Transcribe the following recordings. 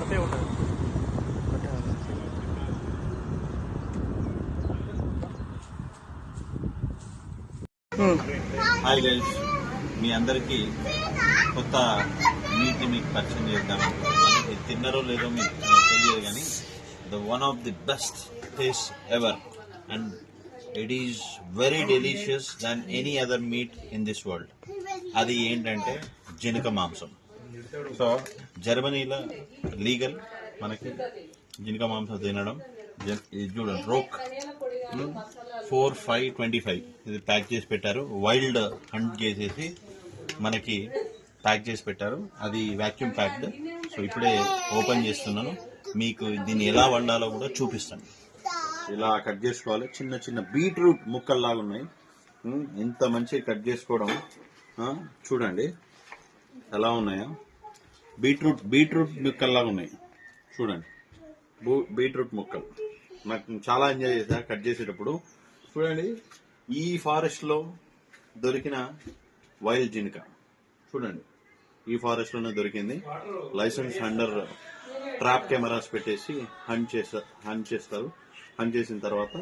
Hi guys, మీ అందరికీ కొత్త మీట్ని మీకు పరిచయం చేద్దాం. ఇది తిన్నారో లేదో మీకు తెలియదు, కానీ one of the best taste ever, and it is very delicious than any other meet in this world. అది ఏంటంటే జినుక మాంసం. సో జర్మనీలో లీగల్ మనకి జినుక మాంసం తినడం. ఇది చూడండి, రోక్ 4/5/25 ఇది ప్యాక్ చేసి పెట్టారు. వైల్డ్ హంట్ చేసేసి మనకి ప్యాక్ చేసి పెట్టారు. అది వాక్యూమ్ ప్యాక్డ్. సో ఇప్పుడే ఓపెన్ చేస్తున్నాను. మీకు దీన్ని ఎలా వండాలో కూడా చూపిస్తాను. ఇలా కట్ చేసుకోవాలి. చిన్న చిన్న బీట్రూట్ ముక్కల్లాగా ఉన్నాయి. ఇంత మంచిగా కట్ చేసుకోవడం చూడండి ఎలా ఉన్నాయో. బీట్రూట్ ముక్కల్లాగా ఉన్నాయి చూడండి. బీట్రూట్ ముక్కలు నాకు చాలా ఎంజాయ్ చేశా కట్ చేసేటప్పుడు. చూడండి, ఈ ఫారెస్ట్ లో దొరికిన వైల్డ్ జినుక చూడండి. ఈ ఫారెస్ట్ లోనే దొరికింది. లైసెన్స్ అండర్ ట్రాప్ కెమెరాస్ పెట్టేసి హంట్ చేస్తారు. హంట్ చేసిన తర్వాత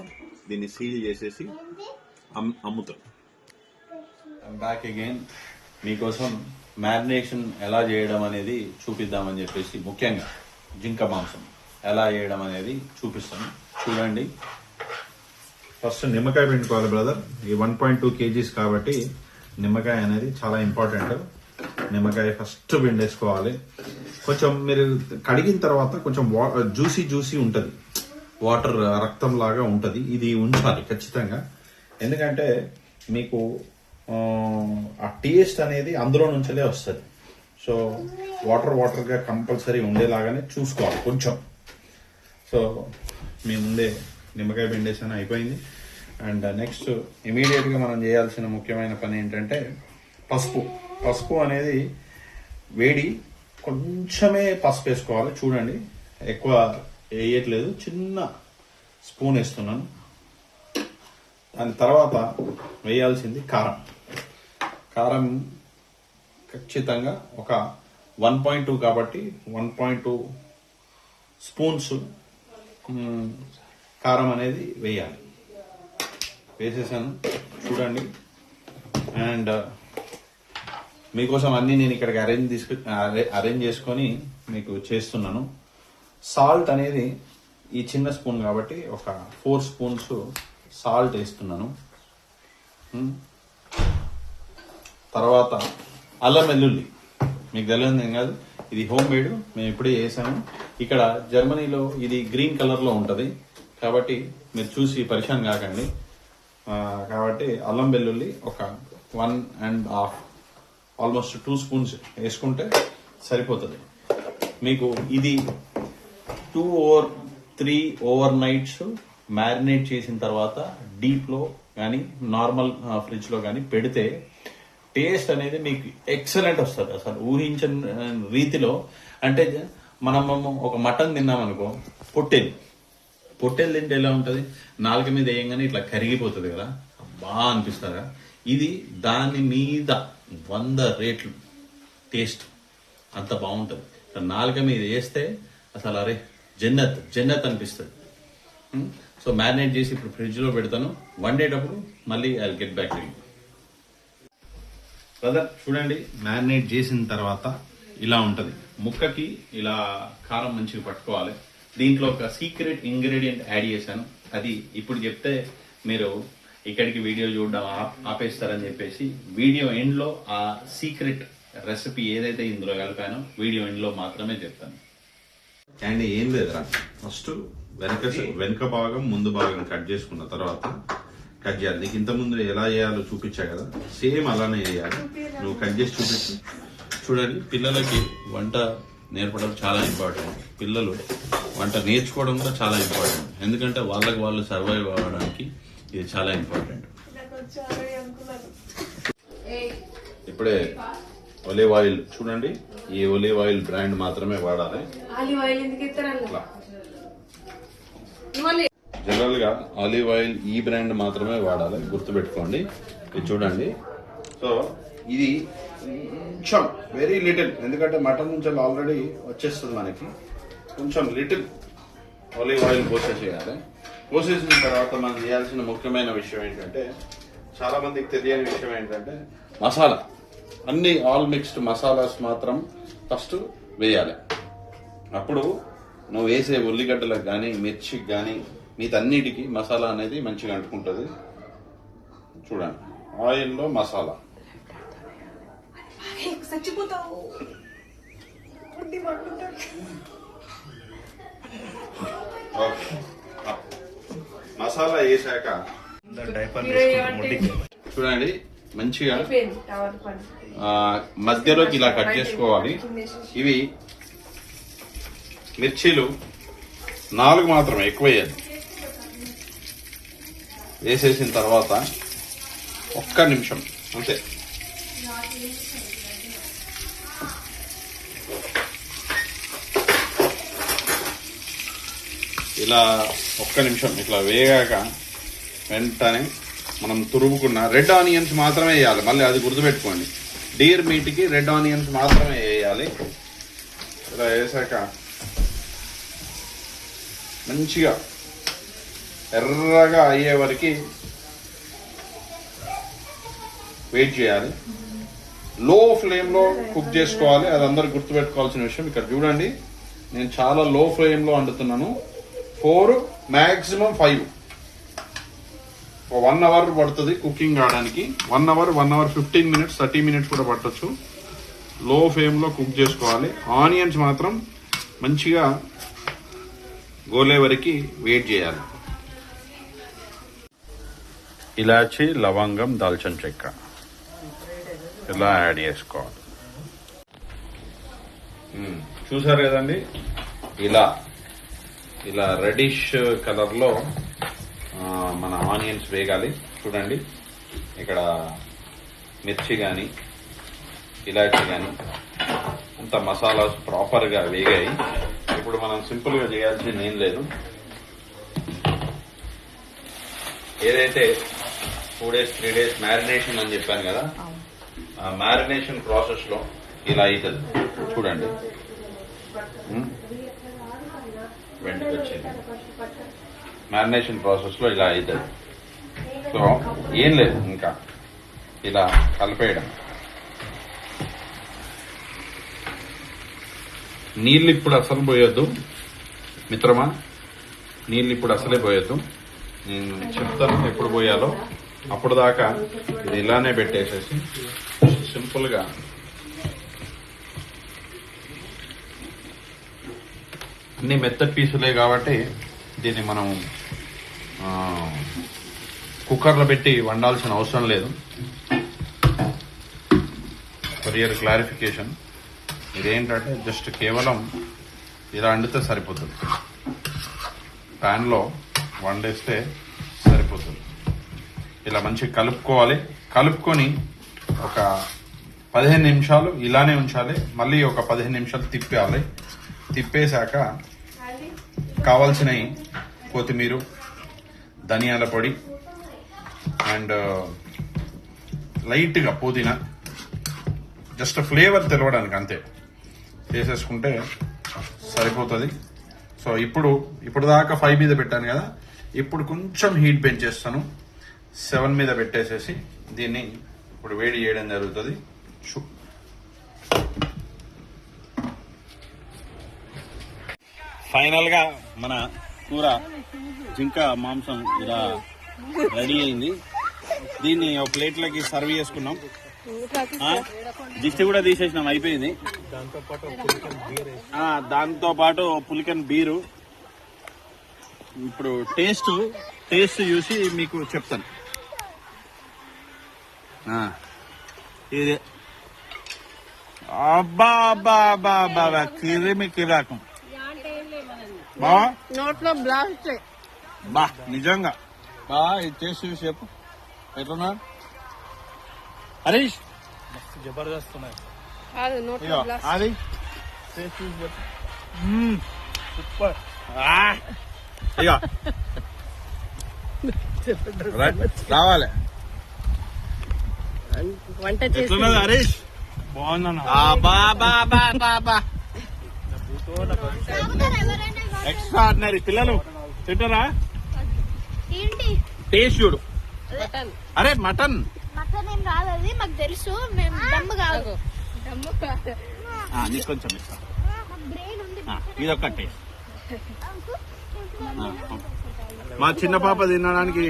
దీన్ని సీల్ చేసేసి అమ్ముతారు. బ్యాక్ అగైన్ మీకోసం మ్యారినేషన్ ఎలా చేయడం అనేది చూపిద్దామని చెప్పేసి, ముఖ్యంగా జింక మాంసం ఎలా చేయడం అనేది చూపిస్తాను. చూడండి, ఫస్ట్ నిమ్మకాయ పిండుకోవాలి బ్రదర్. ఈ 1.2 kgs కాబట్టి నిమ్మకాయ అనేది చాలా ఇంపార్టెంట్. నిమ్మకాయ ఫస్ట్ పిండేసుకోవాలి. కొంచెం మీరు కడిగిన తర్వాత కొంచెం జ్యూసీ ఉంటుంది, వాటర్ రక్తం లాగా ఉంటుంది. ఇది ఉంచాలి ఖచ్చితంగా, ఎందుకంటే మీకు ఆ టేస్ట్ అనేది అందులో నుంచే వస్తుంది. సో వాటర్గా కంపల్సరీ ఉండేలాగానే చూసుకోవాలి కొంచెం. సో మీ ముందే నిమ్మకాయ పిండేసాను, అయిపోయింది. అండ్ నెక్స్ట్ ఇమీడియట్గా మనం చేయాల్సిన ముఖ్యమైన పని ఏంటంటే పసుపు అనేది వేడి. కొంచెమే పసుపు వేసుకోవాలి. చూడండి, ఎక్కువ వేయట్లేదు, చిన్న స్పూన్ వేస్తున్నాను. దాని తర్వాత వేయాల్సింది కారం ఖచ్చితంగా ఒక 1.2 కాబట్టి 1.2 స్పూన్స్ కారం అనేది వేయాలి. వేసేసాను చూడండి. అండ్ మీకోసం అన్ని నేను ఇక్కడికి అరేంజ్ చేసుకొని మీకు చేస్తున్నాను. సాల్ట్ అనేది ఈ చిన్న స్పూన్ కాబట్టి ఒక 4 స్పూన్స్ సాల్ట్ వేస్తున్నాను. తర్వాత అల్లం వెల్లుల్లి మీకు తెలియదు కాదు, ఇది హోమ్ మేడ్, మేము ఇప్పుడే చేసాము. ఇక్కడ జర్మనీలో ఇది గ్రీన్ కలర్ లో ఉంటది కాబట్టి మీరు చూసి పరిశాన్ కాకండి. కాబట్టి అల్లం వెల్లుల్లి ఒక 1.5 ఆల్మోస్ట్ 2 స్పూన్స్ వేసుకుంటే సరిపోతుంది మీకు. ఇది 2 or 3 ఓవర్ నైట్స్ మ్యారినేట్ చేసిన తర్వాత డీప్ లో కానీ నార్మల్ ఫ్రిడ్జ్ లో కానీ పెడితే టేస్ట్ అనేది మీకు ఎక్సలెంట్ వస్తుంది. అసలు ఊహించని రీతిలో. అంటే మనం ఒక మటన్ తిన్నామనుకో, పొట్టేలు తింటే ఎలా ఉంటుంది, నాలుక మీద వేయంగానే ఇట్లా కరిగిపోతుంది కదా, బాగా అనిపిస్తుందా. ఇది దాని మీద 100 రేట్లు టేస్ట్, అంత బాగుంటుంది. నాలుక మీద వేస్తే అసలు అరే జన్నత్ అనిపిస్తుంది. సో మ్యారినేట్ చేసి ఇప్పుడు ఫ్రిడ్జ్ లో పెడతాను. వండేటప్పుడు మళ్ళీ I will get back to you. Brother చూడండి, మ్యారినేట్ చేసిన తర్వాత ఇలా ఉంటది. ముక్కకి ఇలా కారం మంచిగా పట్టుకోవాలి. దీంట్లో ఒక సీక్రెట్ ఇంగ్రీడియంట్ యాడ్ చేశాను. అది ఇప్పుడు చెప్తే మీరు ఇక్కడికి వీడియో చూడడం ఆపేస్తారని చెప్పేసి వీడియో ఎండ్ లో ఆ సీక్రెట్ రెసిపీ ఏదైతే ఇందులో కలిపానో వీడియో ఎండ్ లో మాత్రమే చెప్తాను. అండ్ ఏం లేదురా, ఫస్ట్ వెనక భాగం ముందు భాగం కట్ చేసుకున్న తర్వాత కట్ చేయాలి. నీకు ఇంత ముందు ఎలా చేయాలో చూపించా కదా, సేమ్ అలానే చేయాలి. నువ్వు కట్ చేసి చూపించి చూడండి. పిల్లలకి వంట నేర్పడం చాలా ఇంపార్టెంట్. పిల్లలు వంట నేర్చుకోవడం కూడా చాలా ఇంపార్టెంట్, ఎందుకంటే వాళ్ళు సర్వైవ్ అవ్వడానికి ఇది చాలా ఇంపార్టెంట్. ఇప్పుడే ఒలివ్ ఆయిల్ చూడండి, ఈ ఒలివ్ ఆయిల్ బ్రాండ్ మాత్రమే వాడాలి. జనరల్ గా ఆలివ్ ఆయిల్ ఈ బ్రాండ్ మాత్రమే వాడాలి, గుర్తుపెట్టుకోండి. ఇది చూడండి. సో ఇది కొంచెం వెరీ లిటిల్, ఎందుకంటే మటన్ నుంచి ఆల్రెడీ వచ్చేస్తుంది మనకి. కొంచెం లిటిల్ ఆలివ్ ఆయిల్ పోసేసేయాలి. పోసేసిన తర్వాత మనం చేయాల్సిన ముఖ్యమైన విషయం ఏంటంటే, చాలా మందికి తెలియని విషయం ఏంటంటే మసాలా, అన్ని ఆల్ మిక్స్డ్ మసాలాస్ మాత్రం ఫస్ట్ వేయాలి. అప్పుడు నువ్వు వేసే ఉల్లిగడ్డలకు కానీ మిర్చికి కానీ మీతన్నిటికీ మసాలా అనేది మంచిగా అంటుకుంటుంది. చూడండి, ఆయిల్లో మసాలా. ఓకే, మసాలా వేసాక చూడండి మంచిగా మధ్యలోకి ఇలా కట్ చేసుకోవాలి. ఇవి మిర్చీలు 4 మాత్రమే, ఎక్కువ వేయాలి. వేసేసిన తర్వాత 1 నిమిషం అంతే. ఇలా 1 నిమిషం ఇట్లా వేగాక వెంటనే మనం తురుముకున్న రెడ్ ఆనియన్స్ మాత్రమే వేయాలి. మళ్ళీ అది గుర్తుపెట్టుకోండి, డీర్ మీట్కి రెడ్ ఆనియన్స్ మాత్రమే వేయాలి. ఇలా వేసాక మంచిగా ఎర్రగా అయ్యే వరకు వెయిట్ చేయాలి. లో ఫ్లేమ్లో కుక్ చేసుకోవాలి. అది అందరూ గుర్తుపెట్టుకోవాల్సిన విషయం. ఇక్కడ చూడండి, నేను చాలా లో ఫ్లేమ్లో వండుతున్నాను. 4 మ్యాక్సిమం 5 1 అవర్ పడుతుంది కుకింగ్ కావడానికి. 1 అవర్ 15 మినిట్స్ 30 మినిట్స్ కూడా పట్టొచ్చు. లో ఫ్లేమ్లో కుక్ చేసుకోవాలి. ఆనియన్స్ మాత్రం మంచిగా గోలే వరకు వెయిట్ చేయాలి. ఇలాచి, లవంగం, దాల్చిన చెక్క ఇలా యాడ్ చేసుకోవాలి. చూసారు కదండి, ఇలా రెడిష్ కలర్లో మన ఆనియన్స్ వేగాలి. చూడండి, ఇక్కడ మిర్చి కానీ ఇలాచి కానీ అంత మసాలాస్ ప్రాపర్గా వేగాయి. ఇప్పుడు మనం సింపుల్గా చేయాల్సింది ఏం లేదు. ఏదైతే 2 days 3 days మ్యారినేషన్ అని చెప్పాను కదా, ఆ మ్యారినేషన్ ప్రాసెస్లో ఇలా అవుతుంది. చూడండి, వెంటనే వచ్చింది. మ్యారినేషన్ ప్రాసెస్లో ఇలా అవుతుంది. సో ఏం లేదు, ఇంకా ఇలా కలిపేయడం. నీళ్ళు ఇప్పుడు అసలు పోయొద్దు మిత్రమా, నీళ్ళు ఇప్పుడు అసలే పోయొద్దు. నేను చెప్తాను ఎప్పుడు పోయాలో. అప్పుడు దాకా ఇది ఇలానే పెట్టేసేసి సింపుల్గా అన్ని మెత్తటి పీసులే కాబట్టి దీన్ని మనం కుక్కర్లో పెట్టి వండాల్సిన అవసరం లేదు. ఫర్ యువర్ క్లారిఫికేషన్, ఇదేంటంటే జస్ట్ కేవలం ఇలా వండితే సరిపోతుంది. ప్యాన్లో వండేస్తే సరిపోతుంది. ఇలా మంచిగా కలుపుకోవాలి. కలుపుకొని ఒక 15 నిమిషాలు ఇలానే ఉంచాలి. మళ్ళీ ఒక 15 నిమిషాలు తిప్పాలి. తిప్పేశాక కావాల్సినవి కొత్తిమీర, ధనియాల పొడి అండ్ లైట్గా పుదీనా, జస్ట్ ఫ్లేవర్ తెలవడానికి అంతే చేసేసుకుంటే సరిపోతుంది. సో ఇప్పుడు దాకా 5 మీద పెట్టాను కదా, ఇప్పుడు కొంచెం హీట్ పెంచేస్తాను. 7 మీద పెట్టేసేసి దీన్ని ఇప్పుడు వేడి చేయడం జరుగుతుంది. ఫైనల్ గా మన కూర జింక మాంసం ఇలా రెడీ అయింది. దీన్ని ఒక ప్లేట్లకి సర్వ్ చేసుకున్నాం. దిష్టి కూడా తీసేసినాం, అయిపోయింది. దాంతో పాటు పులికన్ బీరు. ఇప్పుడు టేస్ట్ చూసి మీకు చెప్తాను. ఇది అబ్బా అబ్బా అబ్బా అబ్బా కిరిమి కిరాకం బా, నోట్లో బ్లాస్ట్ బా నిజంగా బా. ఇది టేస్ట్ చూసి చెప్పు ఎట్లున్నా హరీష్, జబర్దస్త్ ఉన్నాయి. అది టేస్ట్ చూసి చెప్పు. సూపర్. ఇక రావాలి. వంట ఎట్లున్నది హరీష్? బాగుందన్న. బా బా బా బా బా. Extra ordinary. పిల్లలు తింటారా? ఏంటి టేస్ట్ చూడు. అరే మటన్ మటన్ ఏం రాదు, అది మాకు తెలుసు. మేము దమ్ము కాదు, నీకు కొంచెం ఇస్తా. బ్రెయిన్ ఉంది. ఇదొక టేస్ట్. మా చిన్న పాప తినడానికి